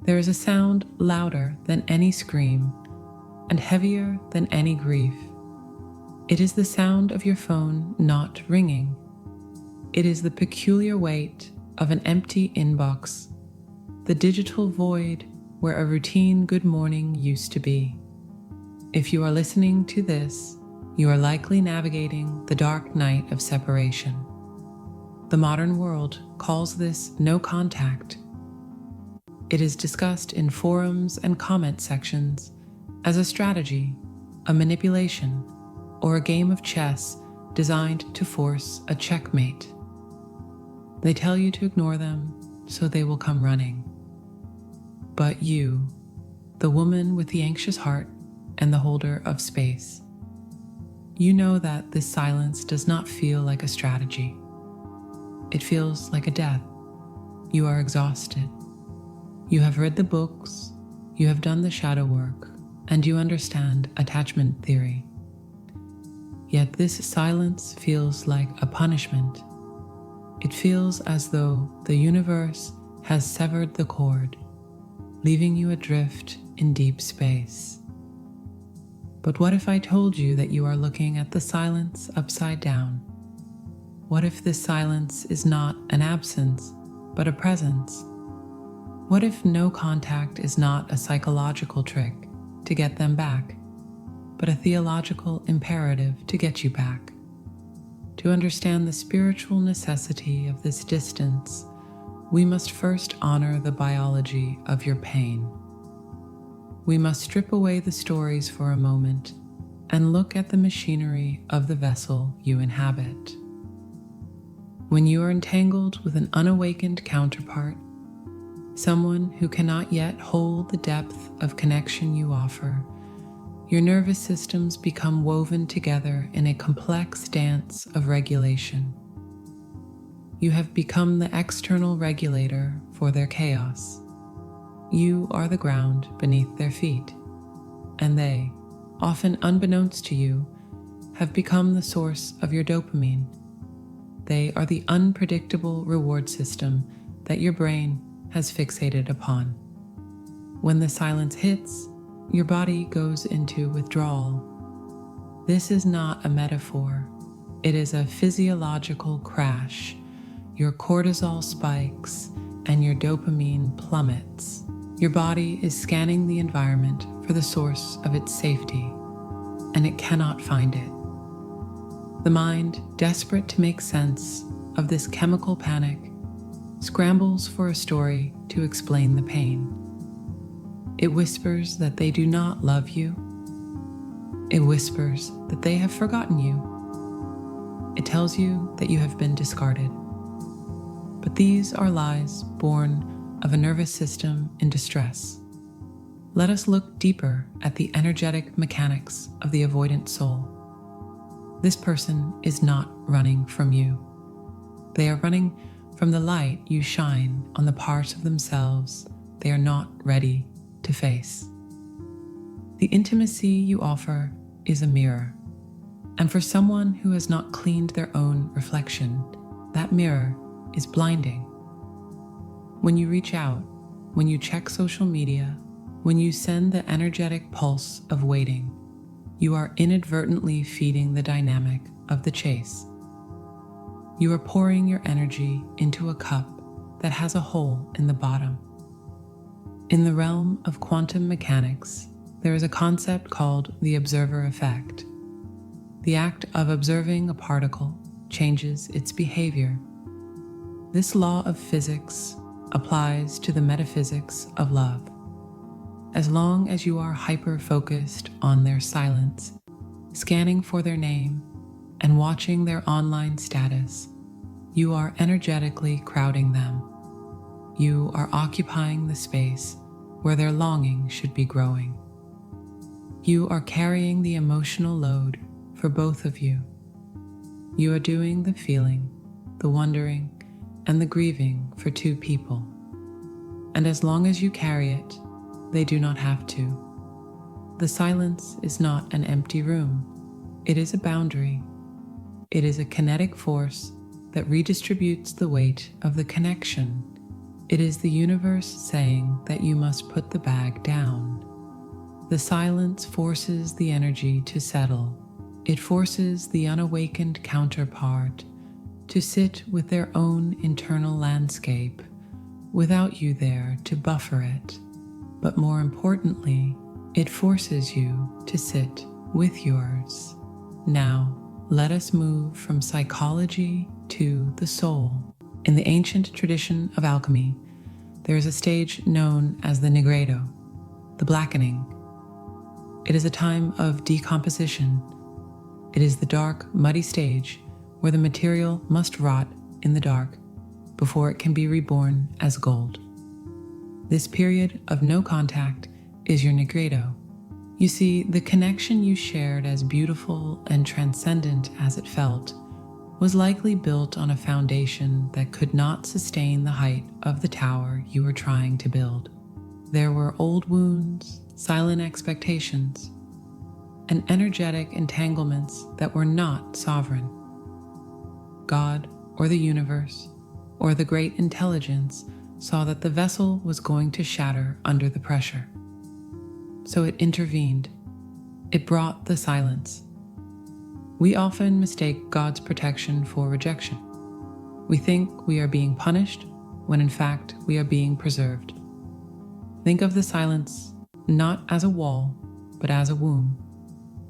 There is a sound louder than any scream and heavier than any grief. It is the sound of your phone not ringing. It is the peculiar weight of an empty inbox, the digital void where a routine good morning used to be. If you are listening to this, you are likely navigating the dark night of separation. The modern world calls this no contact. It is discussed in forums and comment sections as a strategy, a manipulation, or a game of chess designed to force a checkmate. They tell you to ignore them so they will come running. But you, the woman with the anxious heart and the holder of space, you know that this silence does not feel like a strategy. It feels like a death. You are exhausted. You have read the books, you have done the shadow work, and you understand attachment theory. Yet this silence feels like a punishment. It feels as though the universe has severed the cord, leaving you adrift in deep space. But what if I told you that you are looking at the silence upside down? What if this silence is not an absence, but a presence? What if no contact is not a psychological trick to get them back, but a theological imperative to get you back? To understand the spiritual necessity of this distance, we must first honor the biology of your pain. We must strip away the stories for a moment and look at the machinery of the vessel you inhabit. When you are entangled with an unawakened counterpart, someone who cannot yet hold the depth of connection you offer, your nervous systems become woven together in a complex dance of regulation. You have become the external regulator for their chaos. You are the ground beneath their feet, and they, often unbeknownst to you, have become the source of your dopamine. They are the unpredictable reward system that your brain has fixated upon. When the silence hits, your body goes into withdrawal. This is not a metaphor. It is a physiological crash. Your cortisol spikes and your dopamine plummets. Your body is scanning the environment for the source of its safety, and it cannot find it. The mind, desperate to make sense of this chemical panic, scrambles for a story to explain the pain. It whispers that they do not love you. It whispers that they have forgotten you. It tells you that you have been discarded. But these are lies born of a nervous system in distress. Let us look deeper at the energetic mechanics of the avoidant soul. This person is not running from you. They are running from the light you shine on the parts of themselves they are not ready to face. The intimacy you offer is a mirror, and for someone who has not cleaned their own reflection, that mirror is blinding. When you reach out, when you check social media, when you send the energetic pulse of waiting, you are inadvertently feeding the dynamic of the chase. You are pouring your energy into a cup that has a hole in the bottom. In the realm of quantum mechanics, there is a concept called the observer effect. The act of observing a particle changes its behavior. This law of physics applies to the metaphysics of love. As long as you are hyper-focused on their silence, scanning for their name, and watching their online status, you are energetically crowding them. You are occupying the space where their longing should be growing. You are carrying the emotional load for both of you. You are doing the feeling, the wondering, and the grieving for two people. And as long as you carry it, they do not have to. The silence is not an empty room. It is a boundary. It is a kinetic force that redistributes the weight of the connection. It is the universe saying that you must put the bag down. The silence forces the energy to settle. It forces the unawakened counterpart to sit with their own internal landscape without you there to buffer it. But more importantly, it forces you to sit with yours. Now, let us move from psychology to the soul. In the ancient tradition of alchemy, there is a stage known as the nigredo, the blackening. It is a time of decomposition. It is the dark, muddy stage where the material must rot in the dark before it can be reborn as gold. This period of no contact is your nigredo. You see, the connection you shared, as beautiful and transcendent as it felt, was likely built on a foundation that could not sustain the height of the tower you were trying to build. There were old wounds, silent expectations, and energetic entanglements that were not sovereign. God, or the universe, or the great intelligence saw that the vessel was going to shatter under the pressure. So it intervened. It brought the silence. We often mistake God's protection for rejection. We think we are being punished when in fact we are being preserved. Think of the silence not as a wall, but as a womb.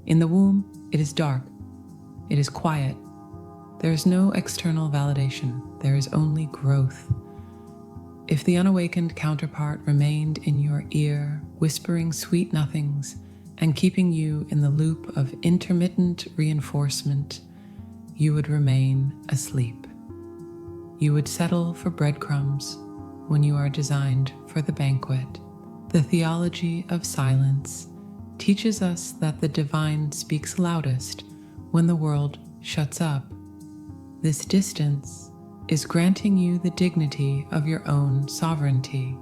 In the womb, it is dark. It is quiet. There is no external validation. There is only growth. If the unawakened counterpart remained in your ear, whispering sweet nothings and keeping you in the loop of intermittent reinforcement, you would remain asleep. You would settle for breadcrumbs when you are designed for the banquet. The theology of silence teaches us that the divine speaks loudest when the world shuts up. This distance is granting you the dignity of your own sovereignty.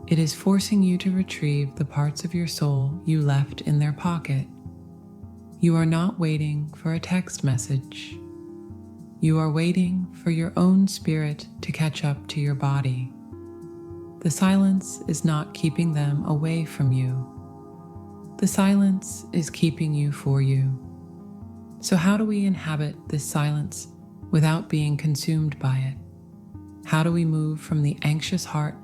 It is forcing you to retrieve the parts of your soul you left in their pocket. You are not waiting for a text message. You are waiting for your own spirit to catch up to your body. The silence is not keeping them away from you. The silence is keeping you for you. So how do we inhabit this silence without being consumed by it? How do we move from the anxious heart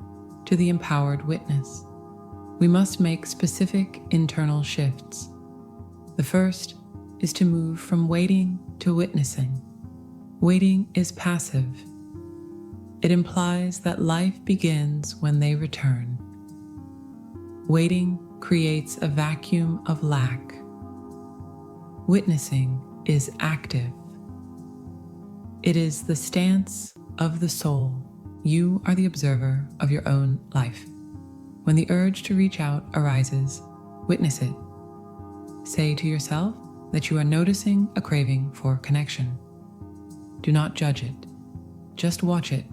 to the empowered witness? We must make specific internal shifts. The first is to move from waiting to witnessing. Waiting is passive. It implies that life begins when they return. Waiting creates a vacuum of lack. Witnessing is active. It is the stance of the soul. You are the observer of your own life. When the urge to reach out arises, witness it. Say to yourself that you are noticing a craving for connection. Do not judge it. Just watch it,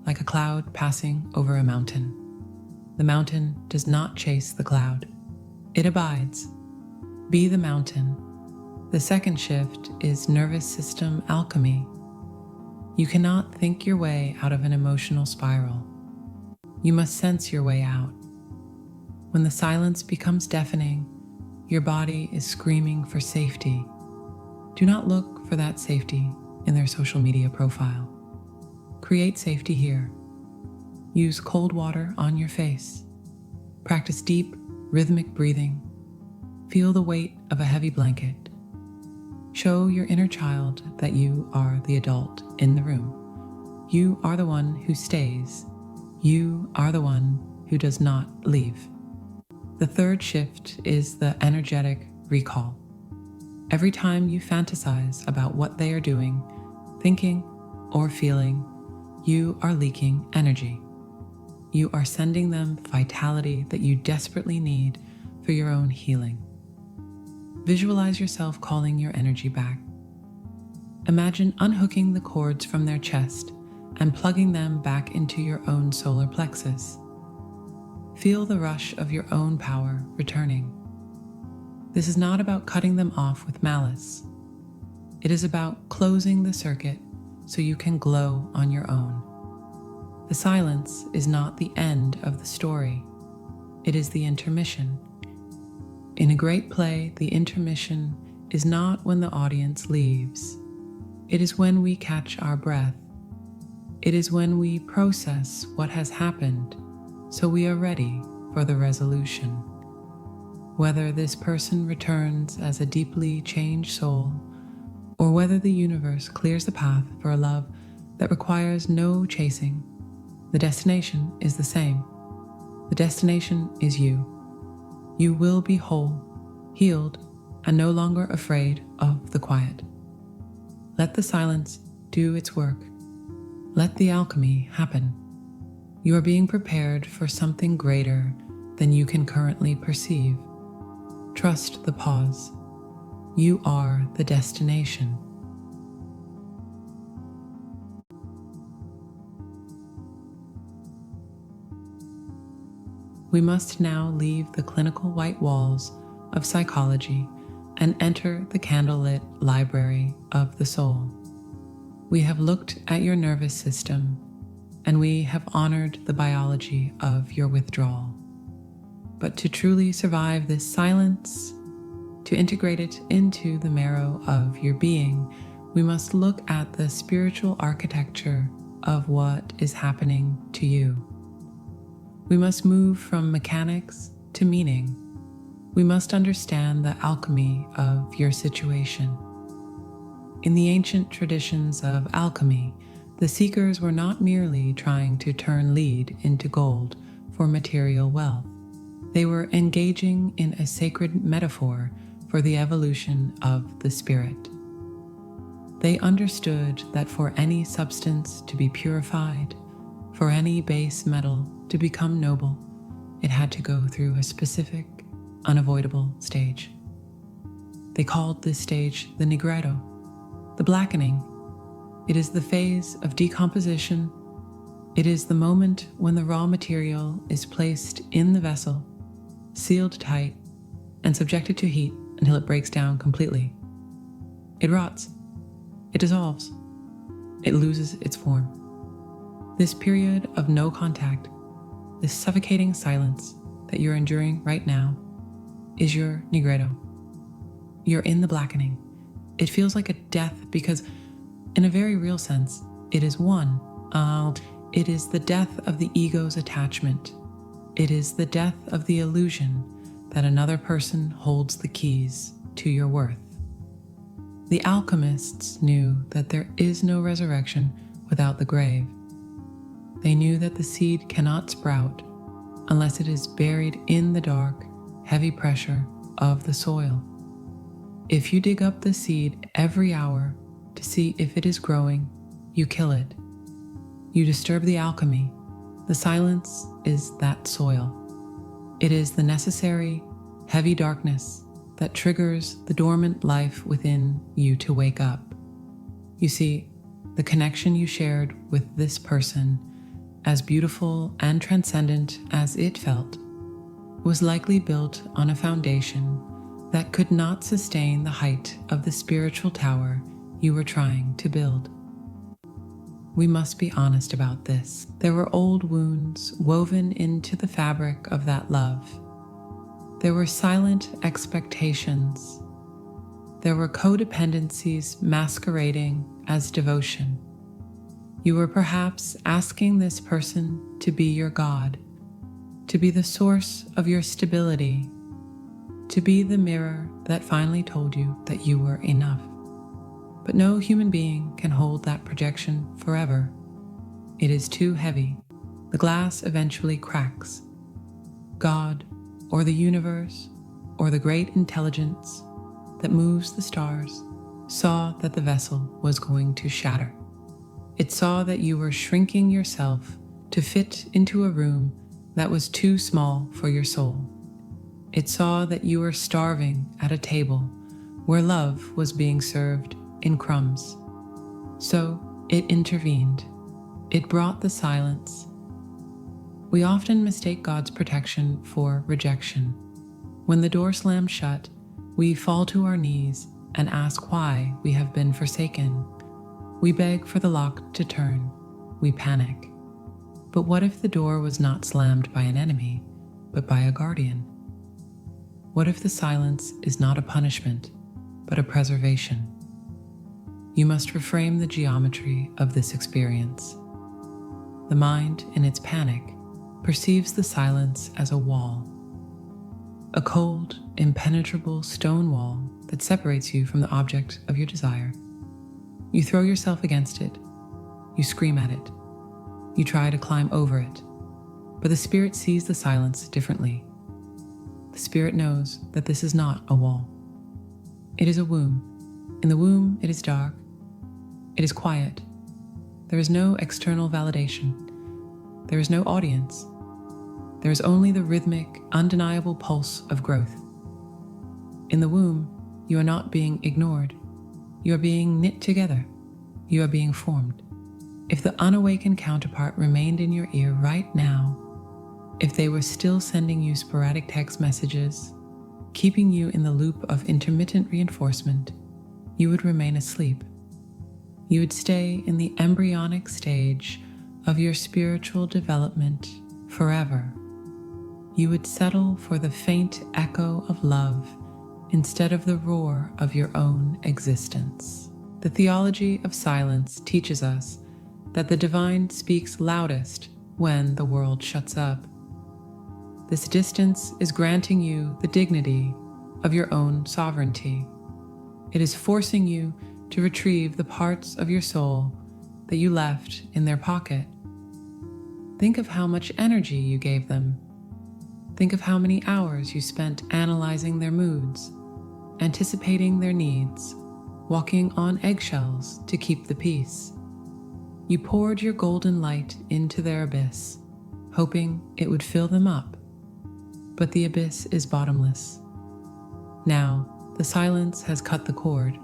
like a cloud passing over a mountain. The mountain does not chase the cloud. It abides. Be the mountain. The second shift is nervous system alchemy. You cannot think your way out of an emotional spiral. You must sense your way out. When the silence becomes deafening, your body is screaming for safety. Do not look for that safety in their social media profile. Create safety here. Use cold water on your face. Practice deep, rhythmic breathing. Feel the weight of a heavy blanket. Show your inner child that you are the adult in the room. You are the one who stays. You are the one who does not leave. The third shift is the energetic recall. Every time you fantasize about what they are doing, thinking, or feeling, you are leaking energy. You are sending them vitality that you desperately need for your own healing. Visualize yourself calling your energy back. Imagine unhooking the cords from their chest and plugging them back into your own solar plexus. Feel the rush of your own power returning. This is not about cutting them off with malice. It is about closing the circuit so you can glow on your own. The silence is not the end of the story. It is the intermission. In a great play, the intermission is not when the audience leaves. It is when we catch our breath. It is when we process what has happened, so we are ready for the resolution. Whether this person returns as a deeply changed soul, or whether the universe clears the path for a love that requires no chasing, the destination is the same. The destination is you. You will be whole, healed, and no longer afraid of the quiet. Let the silence do its work. Let the alchemy happen. You are being prepared for something greater than you can currently perceive. Trust the pause. You are the destination. We must now leave the clinical white walls of psychology and enter the candlelit library of the soul. We have looked at your nervous system, and we have honored the biology of your withdrawal. But to truly survive this silence, to integrate it into the marrow of your being, we must look at the spiritual architecture of what is happening to you. We must move from mechanics to meaning. We must understand the alchemy of your situation. In the ancient traditions of alchemy, the seekers were not merely trying to turn lead into gold for material wealth. They were engaging in a sacred metaphor for the evolution of the spirit. They understood that for any substance to be purified, for any base metal to become noble, it had to go through a specific, unavoidable stage. They called this stage the nigredo, the blackening. It is the phase of decomposition. It is the moment when the raw material is placed in the vessel, sealed tight, and subjected to heat until it breaks down completely. It rots. It dissolves. It loses its form. This period of no contact, this suffocating silence that you're enduring right now, is your nigredo. You're in the blackening. It feels like a death because, in a very real sense, it is one. It is the death of the ego's attachment. It is the death of the illusion that another person holds the keys to your worth. The alchemists knew that there is no resurrection without the grave. They knew that the seed cannot sprout unless it is buried in the dark, heavy pressure of the soil. If you dig up the seed every hour to see if it is growing, you kill it. You disturb the alchemy. The silence is that soil. It is the necessary, heavy darkness that triggers the dormant life within you to wake up. You see, the connection you shared with this person, as beautiful and transcendent as it felt, was likely built on a foundation that could not sustain the height of the spiritual tower you were trying to build. We must be honest about this. There were old wounds woven into the fabric of that love. There were silent expectations. There were codependencies masquerading as devotion. You were perhaps asking this person to be your God, to be the source of your stability, to be the mirror that finally told you that you were enough. But no human being can hold that projection forever. It is too heavy. The glass eventually cracks. God, or the universe, or the great intelligence that moves the stars, saw that the vessel was going to shatter. It saw that you were shrinking yourself to fit into a room that was too small for your soul. It saw that you were starving at a table where love was being served in crumbs. So it intervened. It brought the silence. We often mistake God's protection for rejection. When the door slams shut, we fall to our knees and ask why we have been forsaken. We beg for the lock to turn. We panic. But what if the door was not slammed by an enemy, but by a guardian? What if the silence is not a punishment, but a preservation? You must reframe the geometry of this experience. The mind, in its panic, perceives the silence as a wall, a cold, impenetrable stone wall that separates you from the object of your desire. You throw yourself against it. You scream at it. You try to climb over it. But the spirit sees the silence differently. The spirit knows that this is not a wall. It is a womb. In the womb, it is dark. It is quiet. There is no external validation. There is no audience. There is only the rhythmic, undeniable pulse of growth. In the womb, you are not being ignored. You are being knit together. You are being formed. If the unawakened counterpart remained in your ear right now, if they were still sending you sporadic text messages, keeping you in the loop of intermittent reinforcement, you would remain asleep. You would stay in the embryonic stage of your spiritual development forever. You would settle for the faint echo of love instead of the roar of your own existence. The theology of silence teaches us that the divine speaks loudest when the world shuts up. This distance is granting you the dignity of your own sovereignty. It is forcing you to retrieve the parts of your soul that you left in their pocket. Think of how much energy you gave them. Think of how many hours you spent analyzing their moods, anticipating their needs, walking on eggshells to keep the peace. You poured your golden light into their abyss, hoping it would fill them up. But the abyss is bottomless. Now, the silence has cut the cord.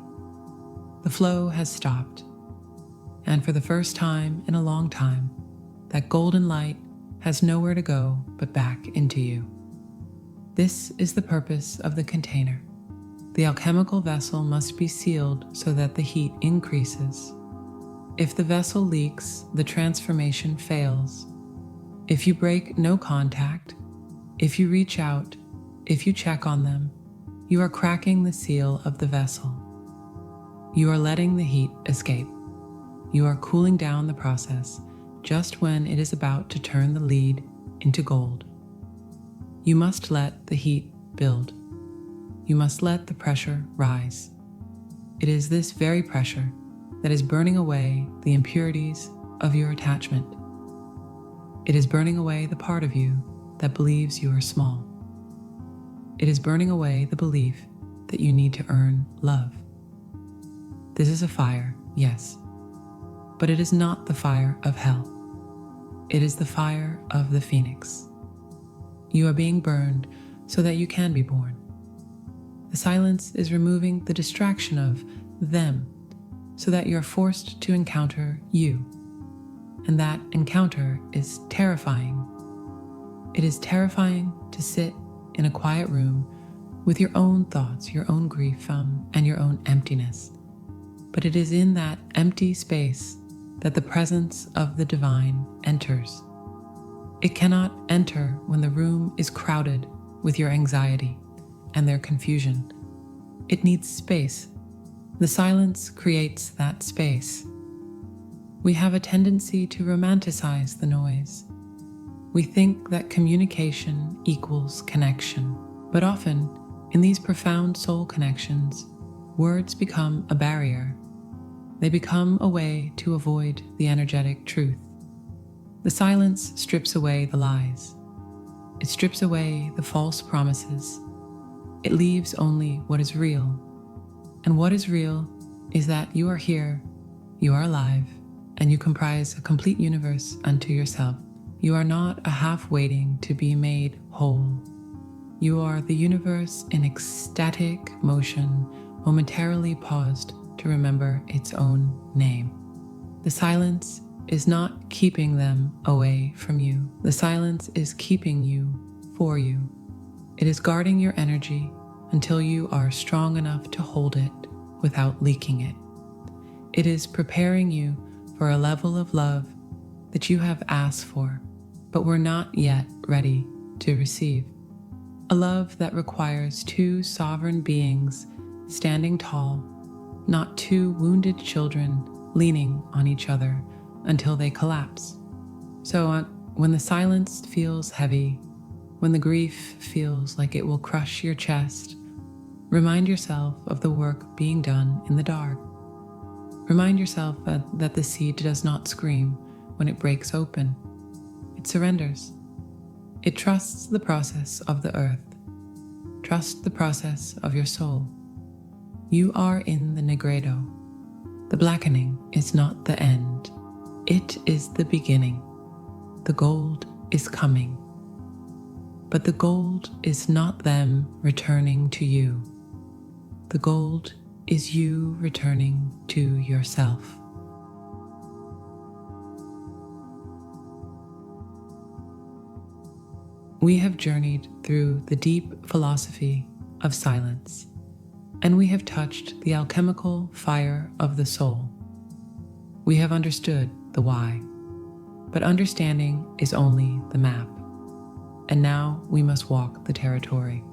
The flow has stopped. And for the first time in a long time, that golden light has nowhere to go but back into you. This is the purpose of the container. The alchemical vessel must be sealed so that the heat increases. If the vessel leaks, the transformation fails. If you break no contact, if you reach out, if you check on them, you are cracking the seal of the vessel. You are letting the heat escape. You are cooling down the process just when it is about to turn the lead into gold. You must let the heat build. You must let the pressure rise. It is this very pressure that is burning away the impurities of your attachment. It is burning away the part of you that believes you are small. It is burning away the belief that you need to earn love. This is a fire, yes, but it is not the fire of hell. It is the fire of the phoenix. You are being burned so that you can be born. The silence is removing the distraction of them so that you are forced to encounter you. And that encounter is terrifying. It is terrifying to sit in a quiet room with your own thoughts, your own grief, and your own emptiness. But it is in that empty space that the presence of the divine enters. It cannot enter when the room is crowded with your anxiety and their confusion. It needs space. The silence creates that space. We have a tendency to romanticize the noise. We think that communication equals connection, but often, in these profound soul connections, words become a barrier. They become a way to avoid the energetic truth. The silence strips away the lies. It strips away the false promises. It leaves only what is real. And what is real is that you are here, you are alive, and you comprise a complete universe unto yourself. You are not a half waiting to be made whole. You are the universe in ecstatic motion, momentarily paused to remember its own name. The silence is not keeping them away from you. The silence is keeping you for you. It is guarding your energy until you are strong enough to hold it without leaking it. It is preparing you for a level of love that you have asked for, but were not yet ready to receive. A love that requires two sovereign beings standing tall, not two wounded children leaning on each other until they collapse. So when the silence feels heavy, when the grief feels like it will crush your chest, remind yourself of the work being done in the dark. Remind yourself that the seed does not scream when it breaks open. It surrenders. It trusts the process of the earth. Trust the process of your soul. You are in the negredo. The blackening is not the end. It is the beginning. The gold is coming. But the gold is not them returning to you. The gold is you returning to yourself. We have journeyed through the deep philosophy of silence, and we have touched the alchemical fire of the soul. We have understood the why, but understanding is only the map, and now we must walk the territory.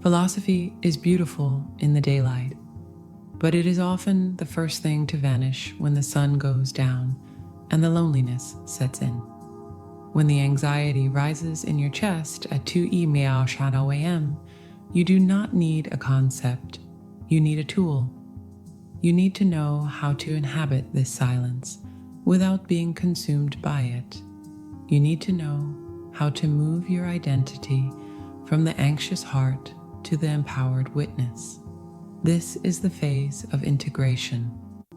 Philosophy is beautiful in the daylight, but it is often the first thing to vanish when the sun goes down and the loneliness sets in. When the anxiety rises in your chest at 2 meow shadow a.m., you do not need a concept, you need a tool. You need to know how to inhabit this silence without being consumed by it. You need to know how to move your identity from the anxious heart to the empowered witness. This is the phase of integration.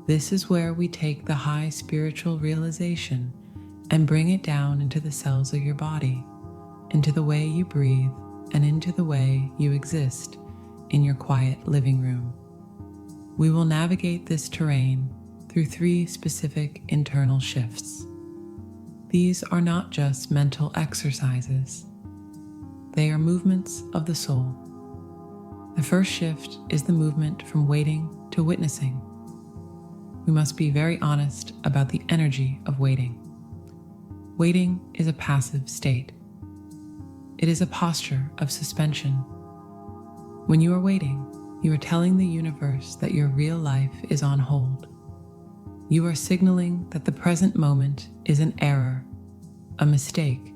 This is where we take the high spiritual realization and bring it down into the cells of your body, into the way you breathe, and into the way you exist in your quiet living room. We will navigate this terrain through 3 specific internal shifts. These are not just mental exercises. They are movements of the soul. The first shift is the movement from waiting to witnessing. We must be very honest about the energy of waiting. Waiting is a passive state. It is a posture of suspension. When you are waiting, you are telling the universe that your real life is on hold. You are signaling that the present moment is an error, a mistake,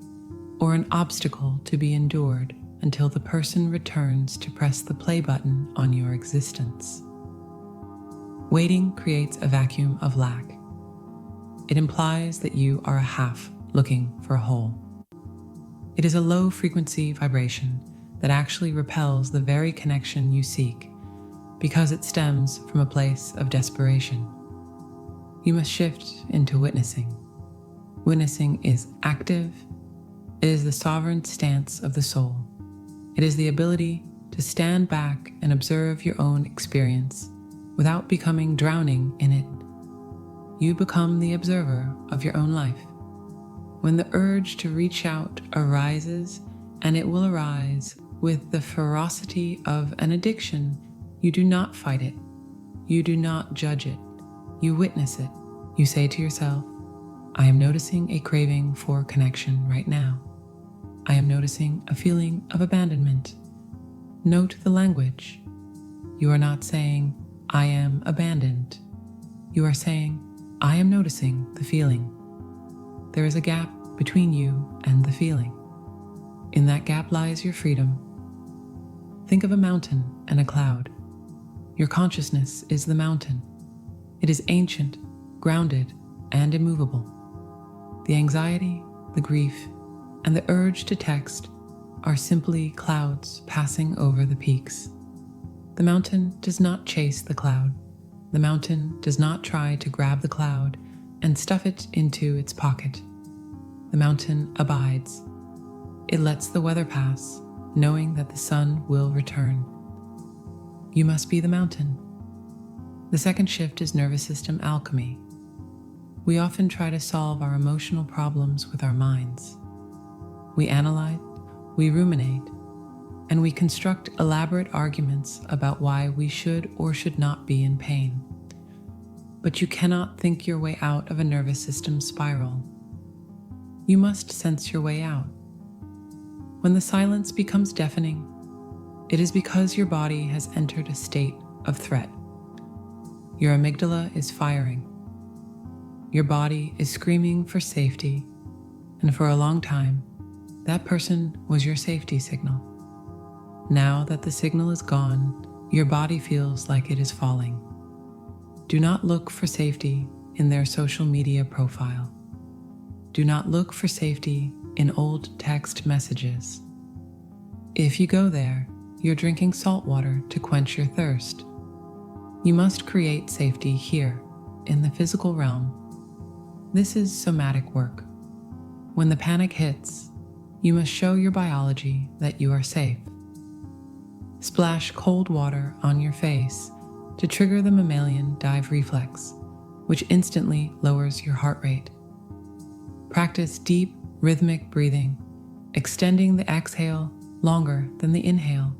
or an obstacle to be endured until the person returns to press the play button on your existence. Waiting creates a vacuum of lack. It implies that you are a half looking for a whole. It is a low frequency vibration that actually repels the very connection you seek because it stems from a place of desperation. You must shift into witnessing. Witnessing is active. It is the sovereign stance of the soul. It is the ability to stand back and observe your own experience without becoming drowning in it. You become the observer of your own life. When the urge to reach out arises, and it will arise with the ferocity of an addiction, you do not fight it. You do not judge it. You witness it. You say to yourself, I am noticing a craving for connection right now. I am noticing a feeling of abandonment. Note the language. You are not saying, I am abandoned. You are saying, I am noticing the feeling. There is a gap between you and the feeling. In that gap lies your freedom. Think of a mountain and a cloud. Your consciousness is the mountain. It is ancient, grounded, and immovable. The anxiety, the grief, and the urge to text are simply clouds passing over the peaks. The mountain does not chase the cloud. The mountain does not try to grab the cloud and stuff it into its pocket. The mountain abides. It lets the weather pass, knowing that the sun will return. You must be the mountain. The second shift is nervous system alchemy. We often try to solve our emotional problems with our minds. We analyze, we ruminate, and we construct elaborate arguments about why we should or should not be in pain. But you cannot think your way out of a nervous system spiral. you must sense your way out. When the silence becomes deafening, it is because your body has entered a state of threat. Your amygdala is firing. Your body is screaming for safety, and for a long time, that person was your safety signal. Now that the signal is gone, your body feels like it is falling. Do not look for safety in their social media profile. Do not look for safety in old text messages. If you go there, you're drinking salt water to quench your thirst. You must create safety here, in the physical realm. This is somatic work. When the panic hits, you must show your biology that you are safe. Splash cold water on your face to trigger the mammalian dive reflex, which instantly lowers your heart rate. Practice deep, rhythmic breathing, extending the exhale longer than the inhale.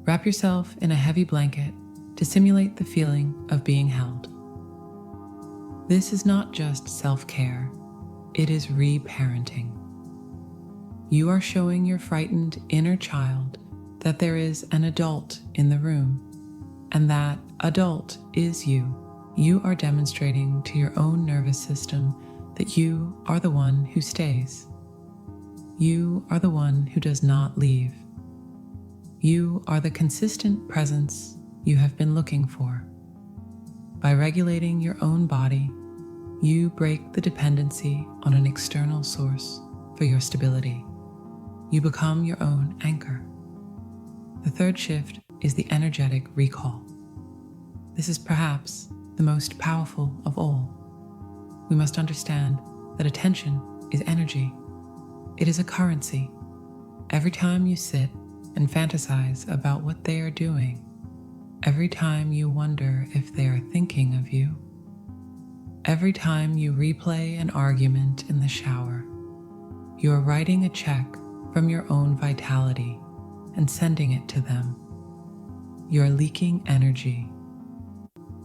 Wrap yourself in a heavy blanket to simulate the feeling of being held. This is not just self-care, it is reparenting. You are showing your frightened inner child that there is an adult in the room, and that adult is you. You are demonstrating to your own nervous system that you are the one who stays. You are the one who does not leave. You are the consistent presence you have been looking for. By regulating your own body, you break the dependency on an external source for your stability. You become your own anchor. The third shift is the energetic recall. This is perhaps the most powerful of all. We must understand that attention is energy. It is a currency. Every time you sit and fantasize about what they are doing, every time you wonder if they are thinking of you, every time you replay an argument in the shower, you are writing a check from your own vitality and sending it to them. You are leaking energy.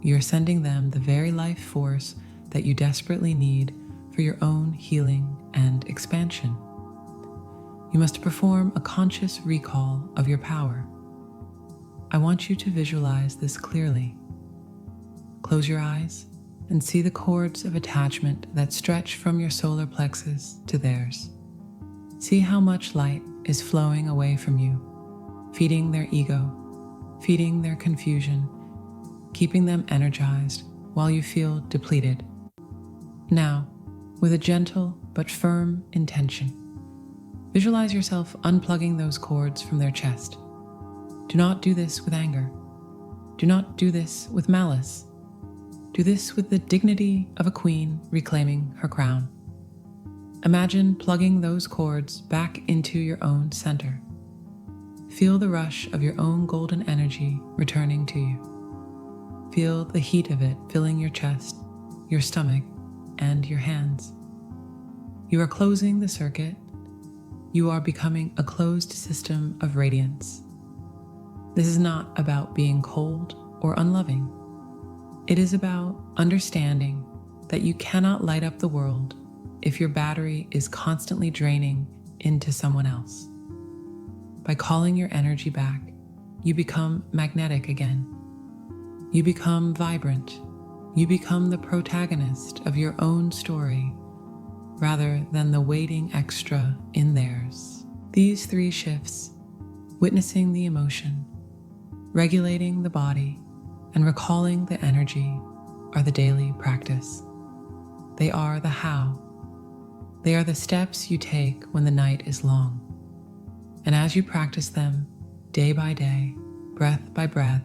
You are sending them the very life force that you desperately need for your own healing and expansion. You must perform a conscious recall of your power. I want you to visualize this clearly. Close your eyes and see the cords of attachment that stretch from your solar plexus to theirs. See how much light is flowing away from you, feeding their ego, feeding their confusion, keeping them energized while you feel depleted. Now, with a gentle but firm intention, visualize yourself unplugging those cords from their chest. Do not do this with anger. Do not do this with malice. Do this with the dignity of a queen reclaiming her crown. Imagine plugging those cords back into your own center. Feel the rush of your own golden energy returning to you. Feel the heat of it filling your chest, your stomach, and your hands. You are closing the circuit. You are becoming a closed system of radiance. This is not about being cold or unloving. It is about understanding that you cannot light up the world if your battery is constantly draining into someone else. By calling your energy back, you become magnetic again. You become vibrant. You become the protagonist of your own story rather than the waiting extra in theirs. These three shifts, witnessing the emotion, regulating the body, and recalling the energy, are the daily practice. They are the how. They are the steps you take when the night is long. And as you practice them, day by day, breath by breath,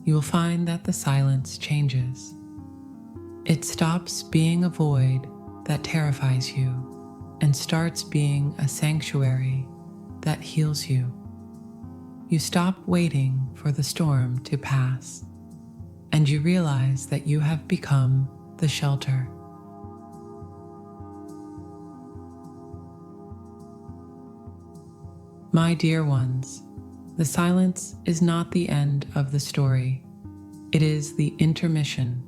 you will find that the silence changes. It stops being a void that terrifies you and starts being a sanctuary that heals you. You stop waiting for the storm to pass, and you realize that you have become the shelter. My dear ones, the silence is not the end of the story. It is the intermission,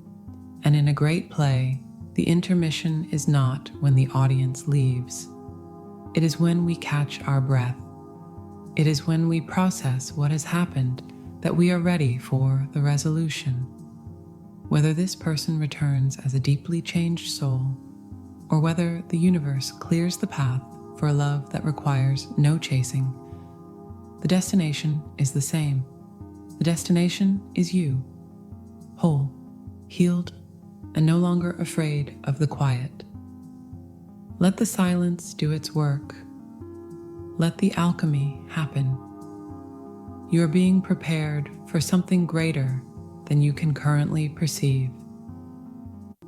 and in a great play, The intermission is not when the audience leaves. It is when we catch our breath. It is when we process what has happened that we are ready for the resolution. Whether this person returns as a deeply changed soul, or whether the universe clears the path for a love that requires no chasing, the destination is the same. The destination is you, whole, healed, and no longer afraid of the quiet. Let the silence do its work. Let the alchemy happen. You are being prepared for something greater than you can currently perceive.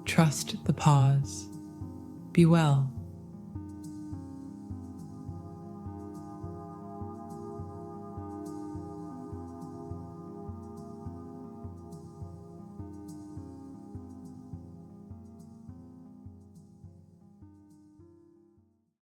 Trust the pause. Be well.